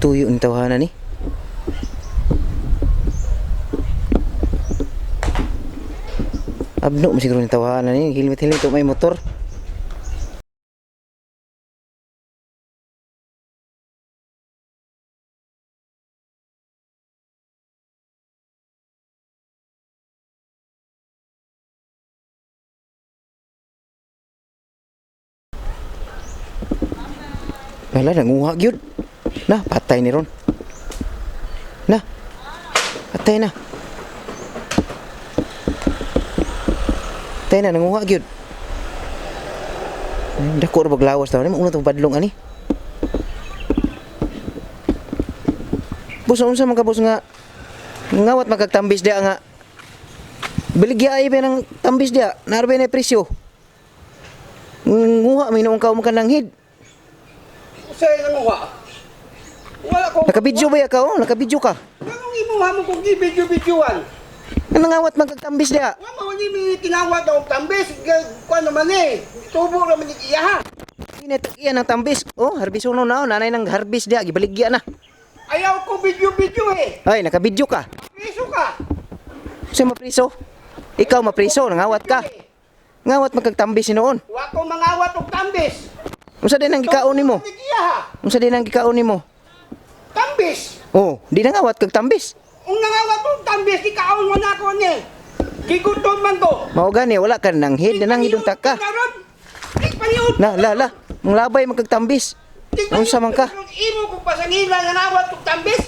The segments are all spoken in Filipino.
Tuyo ni tawanan ni. Abno siguro ni tawanan ni, helmet to may motor. Wala, nanguha gyud. Nah, patay ni ron. Nah, patay na. Patay na, nanguha gyud. Dako ra baglawas daw ni, mauna tong padlong ani. Bus, unsa man ka bus nga ngawat magkagtambis dia nga. Beligya ay ba ng tambis dia, narbe na presyo. Nguha mi noong ka makananghid. Sa'yo nanguha. Wala ko. Nakabidyo ba ka? Oh, nakabidyo ka. Anong imuha mo kung i-video-videoan? Nangawat magkagtambis dia. Wala mo ni tinawag daw tambis. Kuan naman eh. Tubo naman ni iya ha. Inetag iya ng tambis. Oh, harbis uno na. Nanay ng harbis dia. Gibaligya na. Ayaw ko video-video eh. Ay, nakabidyo ka. Piso ka. Kasi mapriso. Ikaw mapriso. Nangawat ka. Ngawat magkagtambis noon. Wala ko mangawat og tambis. Unsa din ang gikaon nimo? Tubo naman ni iya ha. Unsa din ang gikaon nimo? Tambis. Oh, di nangawat kag tambis. Kung nangawat og tambis, di kaon mo na ako ni. Gigutom man ko. Mao gani wala ka nang hid nang hidong taka. Ipaniud. La. Manglabay magkagtambis. Unsa man ka? Imo ko pasangila nga nawat og tambis.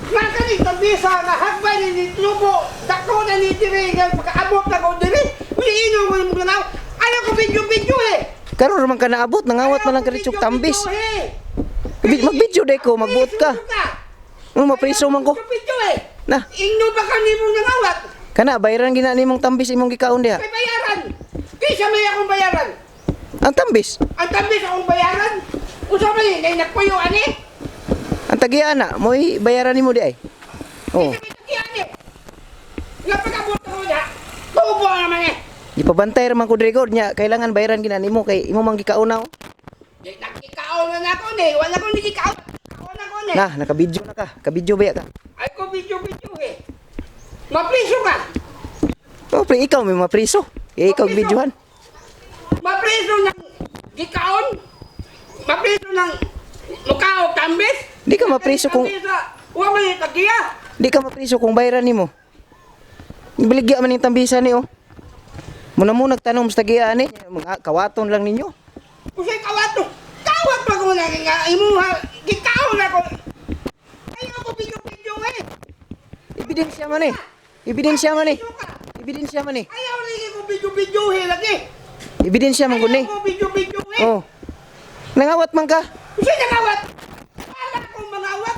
Nga ni tambis na hagbay ni tubo. Dako na ni diri nga pagkaabot na ko diri. Uli ino mo mo ganaw. Ayaw ko video eh. Karon ra man ka naabot nangawat man lang karitsog tambis. Mag-video day ko, magbuot ka. Ano mapriso man ko? Video eh. Na, Ino ba ka nimo nangawat? kana bayaran gina nimong tambis imong gikaon diha. May bayaran. Kisa may akong bayaran. Ang tambis, Ang tambis akong bayaran. Usa man ni nay nagpuyo ani. ang tagiya na, mo'y bayaran nimo di ay. Oh, Ani. Nga pagabot ko niya. Tubo naman eh. gipabantay ra man ko Rodrigo nya, kailangan bayaran gina nimo kay imo mang gikaon na. Oh. Nagkikaon na ako ni. Wala ko nagkikaon. Kaon ako ni. Na, nakabidyo na ka. Kabidyo ba ka? Ay ko video eh. Mapriso ka. Oh, pre, ikaw may mapriso. Eh, ikaw bidyohan. Mapriso ng gikaon. Mapriso ng mukhaog tambis. Di ka mapriso kung Huwag mo yung tagiya. di ka mapriso kung bayaran nimo. Ibaligya man ning tambisan ni oh. Muna mo nagtanong sa tagiya ni, mga kawaton lang ninyo. Kusay kawato. Kawat pa ko na nga. Imuha. Gikaon ako. Ayaw ko video eh. Ebidensya man eh. Ebidensya man eh. Mapriso ka. Ebidensya man eh. Ayaw lagi ko video eh lagi. Ebidensya man gud ni. Ayaw ko video eh. Oh. Nangawat man ka. Kusay nangawat. Wala akong mangawat.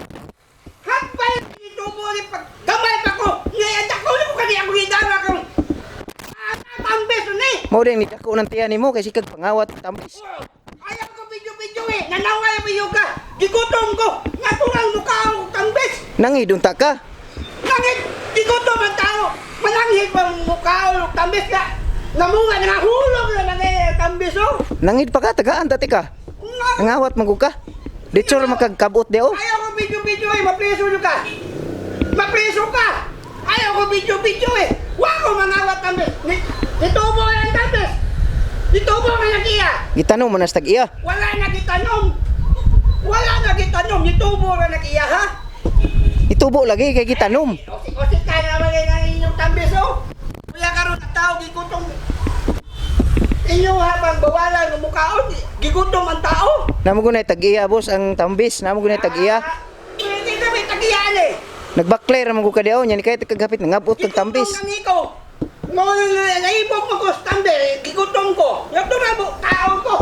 Hapay dito mo rin pag gamay pa ko. Ngayon ako na ko kanya ako hidara kong tambis ni. Mao din ni dako nang tiyan nimo kay sikag pangawat tambis. Ayaw ko video eh. Nanaway video ka. Gigutom ko. Natural mukha ako tambis. Nangidong ta ka. Langit. Gigutom ang tao. Mananghit pa ang mukha ako tambis ka. Namunga na hulog na tambis oh. Nangid pa ka tagaan dati ka. Nangawat man gud ka. Dito ra makagkabot di oh. Ayaw ko video eh. Mapreso nyo ka. Mapreso ka. Ayaw ko video eh. Huwag ko mangawat tambis. Ditubo yan tambis. Ditubo ka na kiya. Gitanong man sa tag-iya. Wala na gitanom. Wala na gitanom. Ditubo ka na kiya ha. Itubo lagi kay gitanom. Osik ka naman ng inyong tambis oh. Wala ka rin tao gigutong. Inyong habang bawalan ng mukhaon. Gigutom ang tao. Namo gunay tag-iya boss ang tambis. Namo gunay tag-iya. Hindi kami tagiyaan eh. Nagbakler man gud ka diaw nya ni kay kagapit nangabot kag tambis. Gigutom kami ko. Mo naibog mo ko stambe. Gigutom ko. Yung turabo tao ko.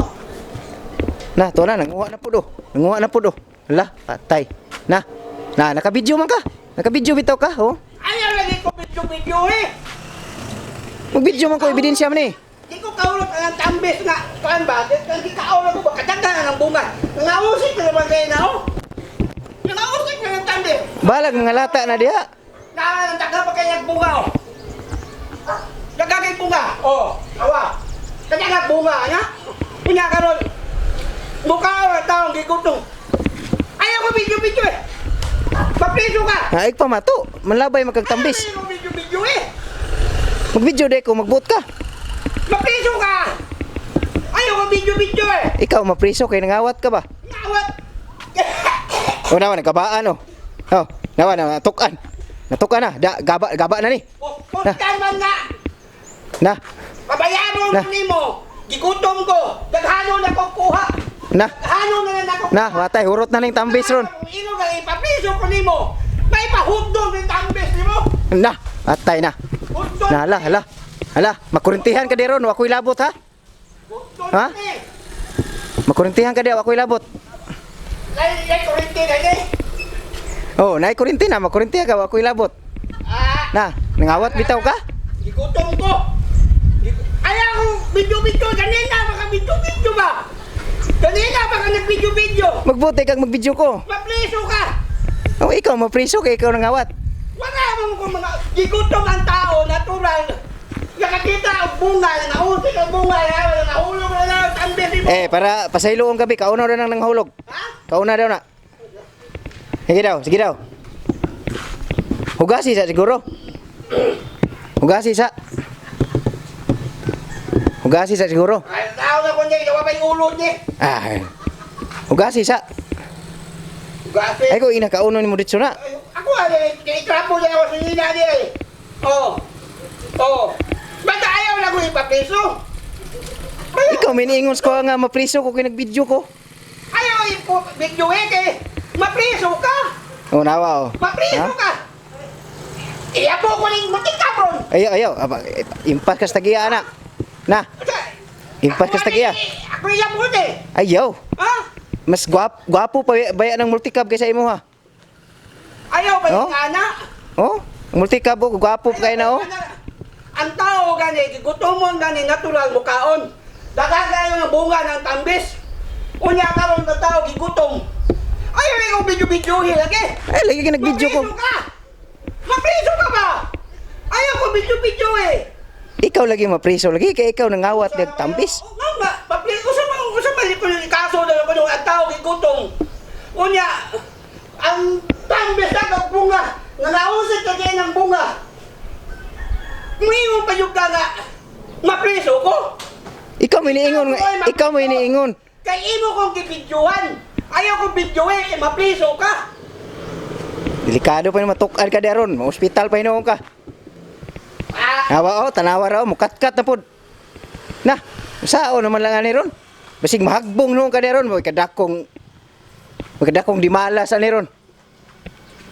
Na, to na nanguha na pud oh. Nanguha na pud oh. Hala, patay. Na. Na, nakabidyo man ka. Nakabidyo bitaw ka oh. Ayaw lagi ko video eh. Magbidyo man ko ebidensya man eh. Di ko kaulog ang tambis nga. Kuan ba? Di kaulog ko ba? Kadagdagan ng bunga. Nangausik na naman kayo na oh. Nangausik na ng tambis. Balag mga lata na diha. Daga pa kayo bunga oh. Daga kayo bunga. Oh, awa. Daga bunga nya. Punya karon. Mukha ang taong gigutong. Ayaw ko video eh. Mapriso ka! Naig pa mato. Manlabay magkagtambis. Ayaw ko video-video eh! Mag-video de ko, magbuot ka. Mapriso ka! Ayaw ko video-video eh! Ikaw mapriso kay nangawat ka ba? Ngawat! O naman nagkabaan oh. Oh, naman natukan. Natukan na. Gaba na ni. Puntan man nga! Na. Pabayaron Na. ko nimo! Gigutom ko! Daghano na ko kuha! Na. Daghano na ako Na, watay hurot na ning tambis ron. Kung ino ka ipapriso ko nimo! May pahugdong ng tambis nimo! Na, atay na. Hugdong! Na, hala, makurintihan ka di ron, wakoy labot ha? Hugdong Ha? eh! Makurintihan ka di, wakoy labot. Lay kurente na eh! Oh, naay kurintina, makurintihan ka, wakoy labot. Ah! Na, nangawat bitaw ka? Gigutom ko! Ayaw ko video-video! Ganina baka video-video ba? Ganina baka nag-video-video! Magbuti kag magbidyo ko. Mapriso ka! Oh, ikaw mapriso kay ikaw nangawat. Wala mo kung mga gigutom ang tao, natural. Nakakita ang bunga, nauti ang bunga, nahulog na lang ang tambis mo. Para pasayloon gabi, kauna daw nang nanghulog. Ha? Kauna daw na. Sige daw. Hugasi sa siguro. Hugasi sa siguro. Ay, tao na ko niya, gawa pa yung ulo niya. Hugasi sa. Gasi. Ay ko ina kauno ni mo ditso na. Ako itrapo niya ako sa nina niya eh. Oo. Ba't ayaw na ko ipapiso? Ikaw miniingon ko nga mapriso ko kay nagbidyo ko. Ayaw i-video eh, mapriso ka! Oh, nawa oh. Mapriso ka! Iyapo ko rin mutik ka, bro! Ayaw. Impas kas tagiya na. Na, impas kas tagiya. Ako iyapo ko eh! Ayaw. Ha? Mas gwapo pa baya ng multicab kaysa imo ha. Ayaw ba yung Oh? anak? Oh, multicab oh, gwapo pa kayo na oh. Ang tao gani, gutomon gani, natural mukaon. Dagagayo ng bunga ng tambis. Unya karon na tao gigutom. Ayaw yung video-video lagi. Ay, lagi ka nagbidyo ko. Mapriso ka! Mapriso ka ba? Ayaw ko video-video eh. Ikaw lagi mapriso lagi kay ikaw nangawat dag tambis. Nga nga, mapriso sa mali ko yung kaso na ko yung tao gigutom. Unya, ang tambis na ng bunga, nanausik ka kayo ng bunga. Ngayon pa yung ka nga, mapriso ko. Ikaw mo iniingon. Kay imo kong gibidyohan. Ayaw kong bidyohin, mapriso ka. Delikado pa ni matukad ka daron, hospital pa hinoon ka. Awa oh, tanawa raw mukatkat na pod. Na, sao naman lang ani ron. Basig mahagbong noon ka daron, mo kadakong dimalas ani ron.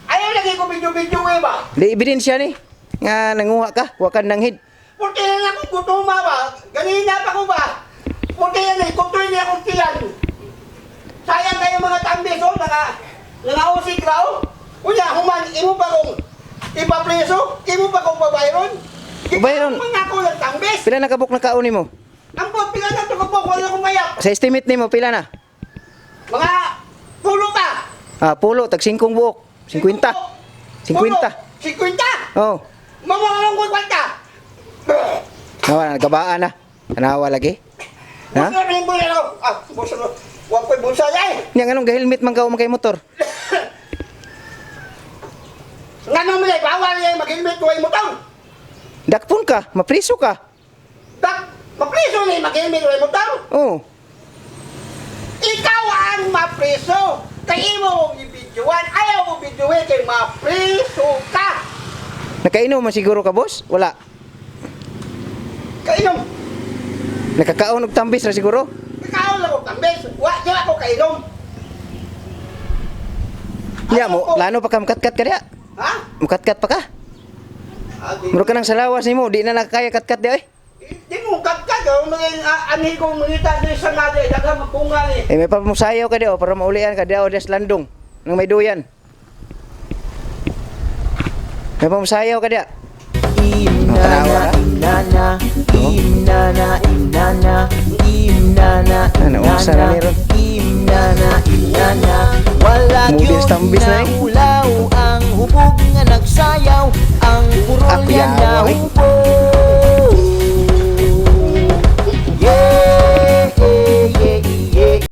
Ayaw lagi ko bidyo-bidyo ba? Di ebidensya ni nga nanguha ka, wa ka nanghid. Puti na akong gutuma ba? Ganina pa ko ba? Puti na ikutoy niya akong tiyan. Sayang kayo mga tambis, nangausik raw. Unya, human, imo pa kong ipapreso, imo pa kong pabayron. Pabayron? Mga ako ng tambis. Pila na kabuk na kaon nimo? Ang pila na ito ko po, wala akong mayak. Sa estimate nimo pila na? Mga pulo ka. Pulo tag 5 buok. 50. 50. 50? Oh. Mamamang ko kwanta. Nawa nagabaan na. Tanawa lagi. Ha? Busa rin po yan. Busa rin. Huwag ko'y bulsa yan. Nya nganong helmet man ka makay motor? Nga naman yan, bawal yan mag-helmet ko ay motor. Dakpon ka, mapriso ka. Mapriso na yung mag-helmet ko ay motor. Oh. Ikaw ang mapriso. Kaya mo mong ibidyoan. Ayaw mo bidyoin kay mapriso ka. Nakainom man siguro ka, boss? Wala. Kainom. Nakakaon og tambis ra siguro? Ikaw lang ako tambes. Di ako kainom. Nya mo, lano pa ka makatkat ka diya? Ha? Makatkat pa ka? Muro ka nang salawas nimo, di na nakakaya katkat di ay. Di mo kagkag. Ani kong mangita sa isang nga di. Daga magpunga ni. May pamusayaw ka diyo para maulian ka diyo des landong nang may duyan. May pamusayaw ka diya. Imnana, imnana, imnana, imnana, imnana, Ano, usa na ni ron? imnana, imnana. Wala Mobiles gyud tambis na eh. ulaw ang hubog nga nagsayaw. Ang puro